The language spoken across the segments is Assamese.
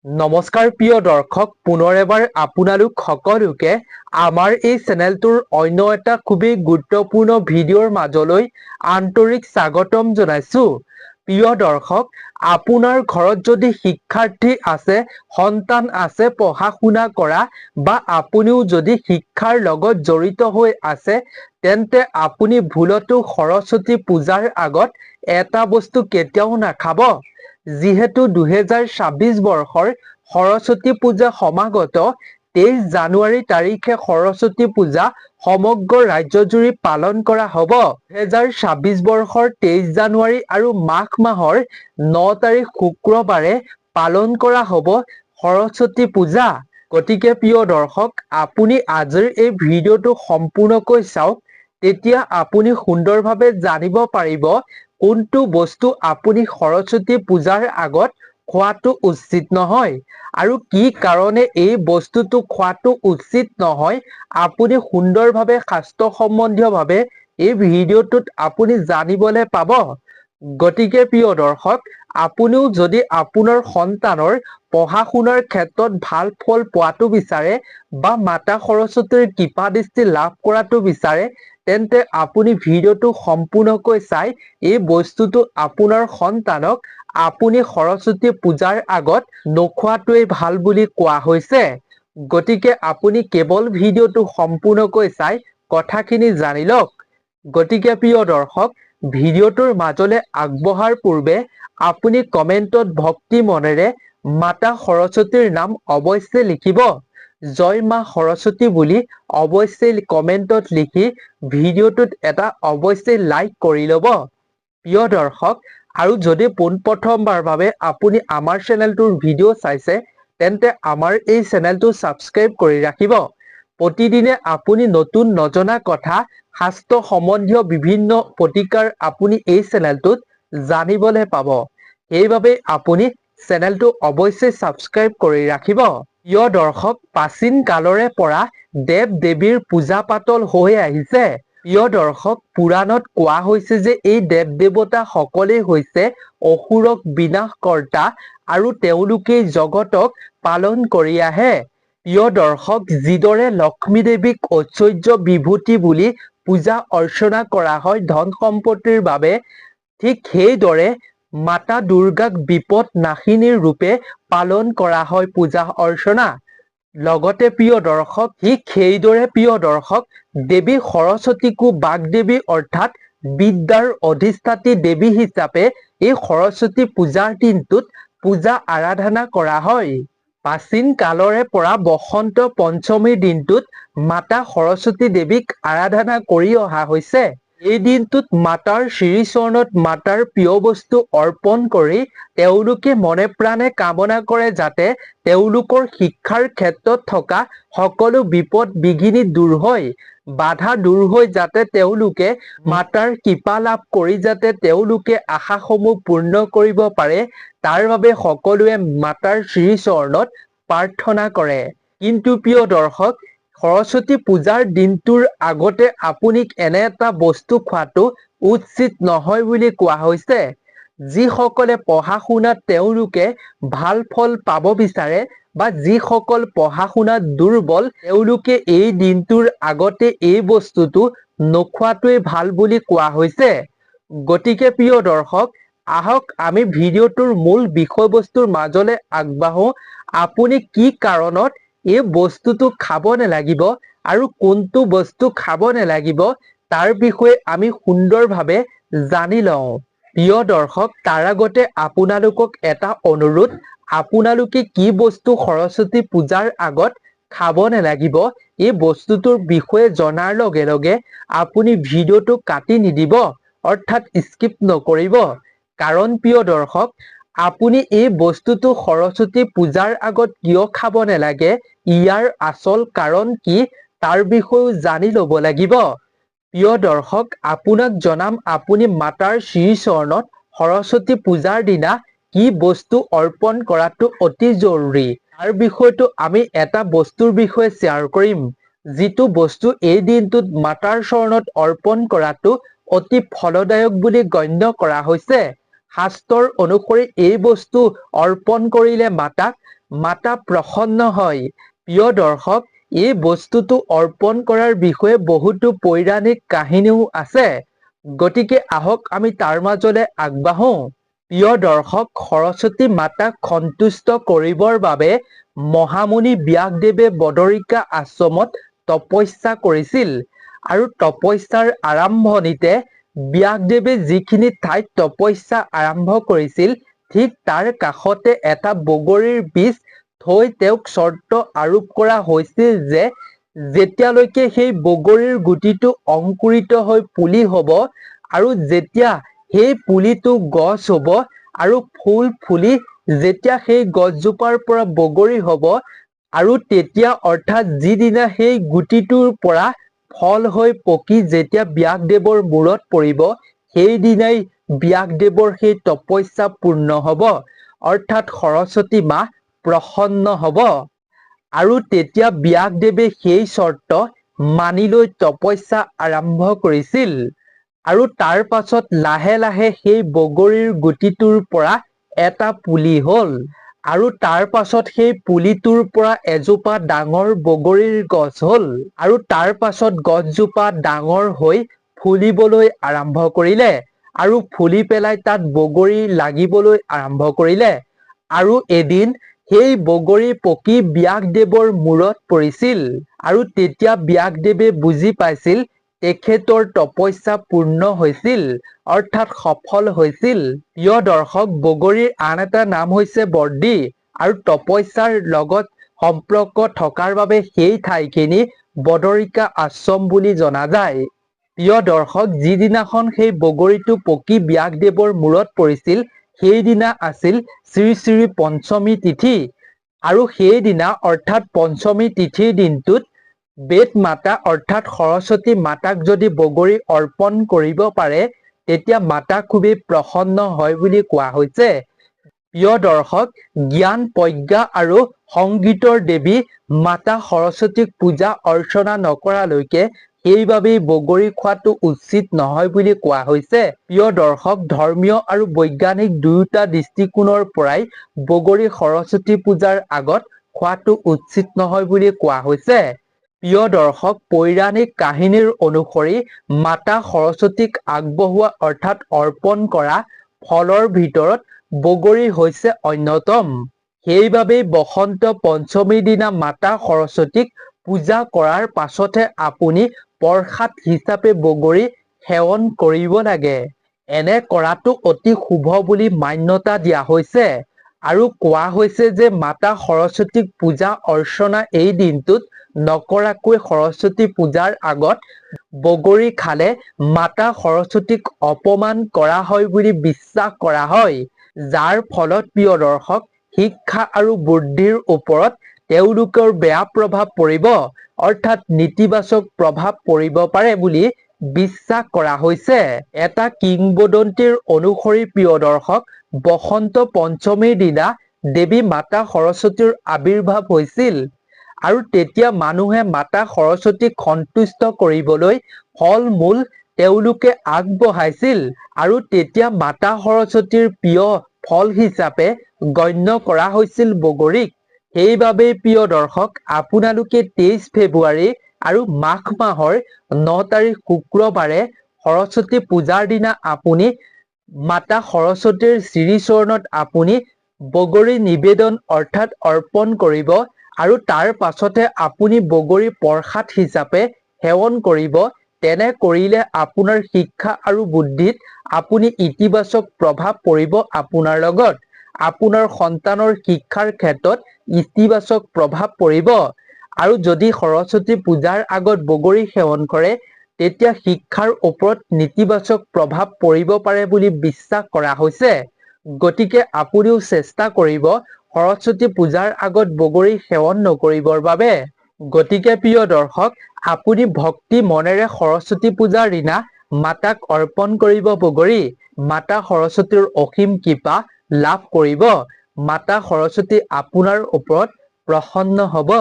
নমস্কাৰ প্ৰিয় দৰ্শক, পুনৰ এবাৰ আপোনালোক সকলোকে আমাৰ এই চেনেলটোৰ অন্য এটা খুবেই গুৰুত্বপূৰ্ণ ভিডিঅ'ৰ মাজলৈ আন্তৰিক স্বাগতম জনাইছো। প্ৰিয় দৰ্শক, আপোনাৰ ঘৰত যদি শিক্ষাৰ্থী আছে, সন্তান আছে পঢ়া শুনা কৰা, বা আপুনিও যদি শিক্ষাৰ লগত জড়িত হৈ আছে, তেন্তে আপুনি ভুলতো সৰস্বতী পূজাৰ আগত এটা বস্তু কেতিয়াও নাখাব। যিহেতু 2026 বৰ্ষৰ সৰস্বতী পূজা সমাগত 23 জানুৱাৰী তাৰিখে সৰস্বতী পূজা সমগ্ৰ ৰাজ্যজুৰি পালন কৰা হ'ব। 2026 বৰ্ষৰ 23 জানুৱাৰী আৰু মাঘ মাহৰ 9 তাৰিখ শুক্ৰবাৰে পালন কৰা হ'ব সৰস্বতী পূজা। গতিকে প্ৰিয় দৰ্শক, আপুনি আজিৰ এই ভিডিঅ'টো সম্পূৰ্ণকৈ চাওক, তেতিয়া আপুনি সুন্দৰভাৱে জানিব পাৰিব কোনটো বস্তু আপুনি সৰস্বতী পূজাৰ আগত খোৱাটো উচিত নহয় আৰু কি কাৰণে এই বস্তুটো খোৱাটো উচিত নহয়, আপুনি সুন্দৰভাৱে শাস্ত্ৰ সম্বন্ধীয়ভাৱে এই ভিডিঅ'টোত আপুনি জানিবলৈ পাব। গতিকে প্ৰিয় দৰ্শক, আপুনিও যদি আপোনাৰ সন্তানৰ পঢ়া শুনাৰ ক্ষেত্ৰত ভাল ফল পোৱাটো বিচাৰে বা মাতা সৰস্বতীৰ কৃপা দৃষ্টি লাভ কৰাটো বিচাৰে, তেন্তে আপুনি ভিডিঅ'টো সম্পূৰ্ণকৈ চাই এই বস্তুটো আপোনাৰ সন্তানক আপুনি সৰস্বতী পূজাৰ আগত নোখোৱাটোৱেই ভাল বুলি কোৱা হৈছে। গতিকে আপুনি কেৱল ভিডিঅ'টো সম্পূৰ্ণকৈ চাই কথাখিনি জানি লওক। গতিকে প্ৰিয় দৰ্শক, ভিডিঅ'টোৰ মাজলৈ আগবঢ়াৰ পূৰ্বে আপুনি কমেণ্টত ভক্তি মনেৰে মাতা সৰস্বতীৰ নাম অৱশ্যেই লিখিব। জয় মা সৰস্বতী বুলি অৱশ্যেই কমেণ্টত লিখি ভিডিঅ'টোত এটা অৱশ্যেই লাইক কৰি ল'ব। প্ৰিয় দৰ্শক, আৰু যদি পোনপ্ৰথমবাৰৰ বাবে আপুনি আমাৰ চেনেলটোৰ ভিডিঅ' চাইছে, তেন্তে আমাৰ এই চেনেলটো ছাবস্ক্ৰাইব কৰি ৰাখিব। প্ৰতিদিনে আপুনি নতুন নজনা কথা, শাস্ত্ৰ সম্বন্ধীয় বিভিন্ন প্ৰতিকাৰ আপুনি এই চেনেলটোত জানিবলৈ পাব। সেইবাবে আপুনি চেনেলটো অৱশ্যেই ছাবস্ক্ৰাইব কৰি ৰাখিব। প্ৰিয় দৰ্শক, প্ৰাচীন কালৰে পৰা দেৱ দেৱীৰ পূজা পাতল হৈ আহিছে। প্ৰিয় দৰ্শক, পুৰাণত কোৱা হৈছে যে এই দেৱ দেৱতা সকলেই হৈছে অসুৰক বিনাশকৰ্তা আৰু তেওঁলোকেই জগতক পালন কৰি আহে। প্ৰিয় দৰ্শক, যিদৰে লক্ষ্মী দেৱীক ঐশ্বৰ্য বিভূতি বুলি পূজা অৰ্চনা কৰা হয় ধন সম্পত্তিৰ বাবে, ঠিক সেইদৰে মাতা দুৰ্গাক বিপদ নাশিনীৰ ৰূপে পালন কৰা হয় পূজা অৰ্চনা। লগতে প্ৰিয় দৰ্শক, ঠিক সেইদৰে প্ৰিয় দৰ্শক, দেৱী সৰস্বতীকো বাগদেৱী অৰ্থাৎ বিদ্যাৰ অধিষ্ঠাত্ৰী দেৱী হিচাপে এই সৰস্বতী পূজাৰ দিনটোত পূজা আৰাধনা কৰা হয়। প্ৰাচীন কালৰে পৰা বসন্ত পঞ্চমীৰ দিনটোত মাতা সৰস্বতী দেৱীক আৰাধনা কৰি অহা হৈছে। এই দিনটোত মাতাৰ শ্ৰীচৰণত মাতাৰ প্ৰিয় বস্তু অৰ্পণ কৰি তেওঁলোকে মনে প্ৰাণে কামনা কৰে যাতে তেওঁলোকৰ শিক্ষাৰ ক্ষেত্ৰত থকা সকলো বিপদ বিঘিনি দূৰ হয়, বাধা দূৰ হৈ যাতে তেওঁলোকে মাতাৰ কৃপা লাভ কৰি যাতে তেওঁলোকে আশাসমূহ পূৰ্ণ কৰিব পাৰে, তাৰ বাবে সকলোৱে মাতাৰ শ্ৰীচৰণত প্ৰাৰ্থনা কৰে। কিন্তু প্ৰিয় দৰ্শক, সৰস্বতী পূজাৰ দিনটোৰ আগতে আপুনি এনে এটা বস্তু খোৱাটো উচিত নহয় বুলি কোৱা হৈছে। যিসকলে পঢ়া শুনাত তেওঁলোকে ভাল ফল পাব বিচাৰে বা যিসকল পঢ়া শুনাত দুৰ্বল, তেওঁলোকে এই দিনটোৰ আগতে এই বস্তুটো নোখোৱাটোৱেই ভাল বুলি কোৱা হৈছে। গতিকে প্ৰিয় দৰ্শক, আহক আমি ভিডিঅ'টোৰ মূল বিষয়বস্তুৰ মাজলৈ আগবাঢ়ো। আপুনি কি কাৰণত এই বস্তুটো খাব নালাগিব আৰু কোনটো বস্তু খাব নালাগিব, তাৰ বিষয়ে আমি সুন্দৰভাৱে জানি লওঁ। প্ৰিয় দৰ্শক, তাৰ আগতে আপোনালোকক এটা অনুৰোধ, আপোনালোকে কি বস্তু সৰস্বতী পূজাৰ আগত খাব নালাগিব, এই বস্তুটোৰ বিষয়ে জনাৰ লগে লগে আপুনি ভিডিঅ'টো কাটি নিদিব, অৰ্থাৎ স্কিপ নকৰিব। কাৰণ প্ৰিয় দৰ্শক, আপুনি এই বস্তুটো সৰস্বতী পূজাৰ আগত কিয় খাব নালাগে, ইয়াৰ আচল কাৰণ কি, তাৰ বিষয়েও জানি ল'ব লাগিব। প্ৰিয় দৰ্শক, আপোনাক জনাম, আপুনি মাতাৰ শ্ৰীচৰণত সৰস্বতী পূজাৰ দিনা কি বস্তু অৰ্পণ কৰাটো অতি জৰুৰী। তাৰ বিষয়টো আমি এটা বস্তুৰ বিষয়ে শ্বেয়াৰ কৰিম, যিটো বস্তু এই দিনটোত মাতাৰ চৰণত অৰ্পণ কৰাটো অতি ফলদায়ক বুলি গণ্য কৰা হৈছে। শাস্ত্ৰৰ অনুসৰি এই বস্তু অৰ্পণ কৰিলে মাতাক মাতা প্ৰসন্ন হয়। প্ৰিয় দৰ্শক, এই বস্তুটো অৰ্পণ কৰাৰ বিষয়ে বহুতো পৌৰাণিক কাহিনীও আছে। গতিকে আহক আমি তাৰ মাজলৈ আগবাঢ়ো। প্ৰিয় দৰ্শক, সৰস্বতী মাতাক সন্তুষ্ট কৰিবৰ বাবে মহামুনি ব্যাসদেৱে বদৰিকা আশ্ৰমত তপস্যা কৰিছিল আৰু তপস্যাৰ আৰম্ভণিতে ব্যাসদেৱে যিখিনি ঠাইত তপস্যা আৰম্ভ কৰিছিল ঠিক তাৰ কাষতে এটা বগৰীৰ বীজ থৈ তেওঁক চৰ্ত আৰোপ কৰা হৈছিল যে যেতিয়ালৈকে সেই বগৰীৰ গুটিটো অংকুৰিত হৈ পুলি হ'ব আৰু যেতিয়া সেই পুলিটো গছ হ'ব আৰু ফুল ফুলি যেতিয়া সেই গছজোপাৰ পৰা বগৰী হ'ব আৰু তেতিয়া অৰ্থাৎ যিদিনা সেই গুটিটোৰ পৰা ফল হৈ পকি যেতিয়া ব্যাসদেৱৰ মূৰত পৰিব সেইদিনাই ব্যাসদেৱৰ সেই তপস্যা পূৰ্ণ হ'ব, অৰ্থাৎ সৰস্বতী মা প্ৰসন্ন হ'ব। আৰু তেতিয়া ব্যাসদেৱে সেই চৰ্ত মানি লৈ তপস্যা আৰম্ভ কৰিছিল আৰু তাৰ পাছত লাহে লাহে সেই বগৰীৰ গুটিটোৰ পৰা এটা পুলি হ'ল আৰু তাৰ পাছত সেই পুলিটোৰ পৰা এজোপা ডাঙৰ বগৰীৰ গছ হ'ল আৰু তাৰ পাছত গছজোপা ডাঙৰ হৈ ফুলিবলৈ আৰম্ভ কৰিলে আৰু ফুলি পেলাই তাত বগৰী লাগিবলৈ আৰম্ভ কৰিলে আৰু এদিন সেই বগৰী পকি ব্যাসদেৱৰ মূৰত পৰিছিল আৰু তেতিয়া ব্যাসদেৱে বুজি পাইছিল তেখেতৰ তপস্যা পূৰ্ণ হৈছিল, অৰ্থাৎ সফল হৈছিল। প্ৰিয় দৰ্শক, বগৰীৰ আন এটা নাম হৈছে বৰ্দি আৰু তপস্যাৰ লগত সম্পৰ্ক থকাৰ বাবে সেই ঠাইখিনি বদৰিকা আশ্ৰম বুলি জনা যায়। প্ৰিয় দৰ্শক, যিদিনাখন সেই বগৰীটো পকি ব্যাসদেৱৰ মূৰত পৰিছিল সেইদিনা আছিল শ্ৰী শ্ৰী পঞ্চমী তিথি আৰু সেইদিনা অৰ্থাৎ পঞ্চমী তিথিৰ দিনটোত বেদ মাতা অৰ্থাৎ সৰস্বতী মাতাক যদি বগৰী অৰ্পণ কৰিব পাৰে তেতিয়া মাতা খুবেই প্ৰসন্ন হয় বুলি কোৱা হৈছে। প্ৰিয় দৰ্শক, জ্ঞান প্ৰজ্ঞা আৰু সংগীতৰ দেৱী মাতা সৰস্বতীক পূজা অৰ্চনা নকৰালৈকে সেইবাবেই বগৰী খোৱাটো উচিত নহয় বুলি কোৱা হৈছে। প্ৰিয় দৰ্শক, ধৰ্মীয় আৰু বৈজ্ঞানিক দুয়োটা দৃষ্টিকোণৰ পৰাই বগৰী সৰস্বতী পূজাৰ আগত খোৱাটো উচিত নহয় বুলি কোৱা হৈছে। প্ৰিয় দৰ্শক, পৌৰাণিক কাহিনীৰ অনুসৰি মাতা সৰস্বতীক আগবঢ়োৱা অৰ্থাৎ অৰ্পণ কৰা ফলৰ ভিতৰত বগৰী হৈছে অন্যতম। সেইবাবেই বসন্ত পঞ্চমীৰ দিনা মাতা সৰস্বতীক পূজা কৰাৰ পাছতহে আপুনি প্ৰসাদ হিচাপে বগৰী সেৱন কৰিব লাগে। এনে কৰাটো অতি শুভ বুলি মান্যতা দিয়া হৈছে আৰু কোৱা হৈছে যে মাতা সৰস্বতীক পূজা অৰ্চনা এই দিনটোত নকৰাকৈ সৰস্বতী পূজাৰ আগত বগৰী খালে মাতা সৰস্বতীক অপমান কৰা হয় বুলি বিশ্বাস কৰা হয়, যাৰ ফলত প্ৰিয় দৰ্শক শিক্ষা আৰু বুদ্ধিৰ ওপৰত তেওঁলোকৰ বেয়া প্ৰভাৱ পৰিব, অৰ্থাৎ নেতিবাচক প্ৰভাৱ পৰিব পাৰে বুলি বিশ্বাস কৰা হৈছে। এটা কিংবদন্তীৰ অনুসৰি প্ৰিয় দৰ্শক, বসন্ত পঞ্চমীৰ দিনা দেৱী মাতা সৰস্বতীৰ আবিৰ্ভাৱ হৈছিল আৰু তেতিয়া মানুহে মাতা সৰস্বতীক সন্তুষ্ট কৰিবলৈ ফল মূল তেওঁলোকে আগবঢ়াইছিল আৰু তেতিয়া মাতা সৰস্বতীৰ প্ৰিয় ফল হিচাপে গণ্য কৰা হৈছিল বগৰীক। সেইবাবেই প্ৰিয় দৰ্শক, আপোনালোকে 23 ফেব্ৰুৱাৰী আৰু মাঘ মাহৰ 9 তাৰিখ শুক্ৰবাৰে সৰস্বতী পূজাৰ দিনা আপুনি মাতা সৰস্বতীৰ শ্ৰীচৰণত আপুনি বগৰী নিবেদন অৰ্থাৎ অৰ্পণ কৰিব আৰু তাৰ পাছতে আপুনি বগৰী প্ৰসাদ হিচাপে সেৱন কৰিব। তেনে কৰিলে আপোনাৰ শিক্ষা আৰু বুদ্ধিত আপুনি ইতিবাচক প্ৰভাৱ পৰিব আপোনাৰ লগত। আপোনাৰ সন্তানৰ শিক্ষাৰ ক্ষেত্ৰত ইতিবাচক প্ৰভাৱ পৰিব আৰু যদি সৰস্বতী পূজাৰ আগত বগৰী সেৱন কৰে তেতিয়া শিক্ষাৰ ওপৰত নেতিবাচক প্ৰভাৱ পৰিব পাৰে বুলি বিশ্বাস কৰা হৈছে। গতিকে আপুনিও চেষ্টা কৰিব সৰস্বতী পূজাৰ আগত বগৰী সেৱন নকৰিবৰ বাবে। গতিকে প্ৰিয় দৰ্শক, আপুনি ভক্তি মনেৰে সৰস্বতী পূজাৰ দিনা মাতাক অৰ্পণ কৰিব বগৰী। মাতা সৰস্বতীৰ অসীম কৃপা লাভ কৰিব। মাতা সৰস্বতী আপোনাৰ ওপৰত প্ৰসন্ন হ'ব।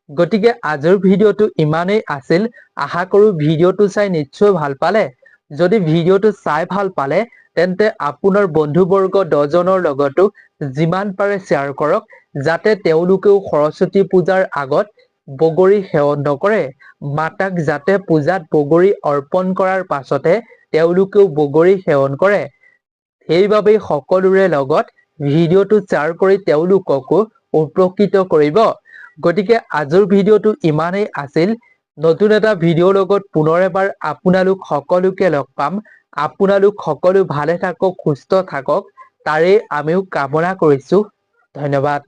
গতিকে আজিৰ ভিডিঅ'টো ইমানেই আছিল। আশা কৰোঁ ভিডিঅ'টো চাই নিশ্চয় ভাল পালে। যদি ভিডিঅ'টো চাই ভাল পালে তেন্তে আপোনাৰ বন্ধুবৰ্গ 10জনৰ লগতো যিমান পাৰে শ্বেয়াৰ কৰক, যাতে তেওঁলোকেও সৰস্বতী পূজাৰ আগত বগৰী সেৱন নকৰে। মাতাক যাতে পূজাত বগৰী অৰ্পণ কৰাৰ পাছতে তেওঁলোকেও বগৰী সেৱন কৰে। সেইবাবেই সকলোৰে লগত ভিডিঅ'টো শ্বেয়াৰ কৰি তেওঁলোককো উপকৃত কৰিব। গতিকে আজিৰ ভিডিঅ'টো ইমানেই আছিল। নতুন এটা ভিডিঅ'ৰ লগত পুনৰ এবাৰ আপোনালোক সকলোকে লগ পাম। আপোনালোক সকলো ভালে থাকক, সুস্থ থাকক, তাৰেই আমিও কামনা কৰিছো। ধন্যবাদ।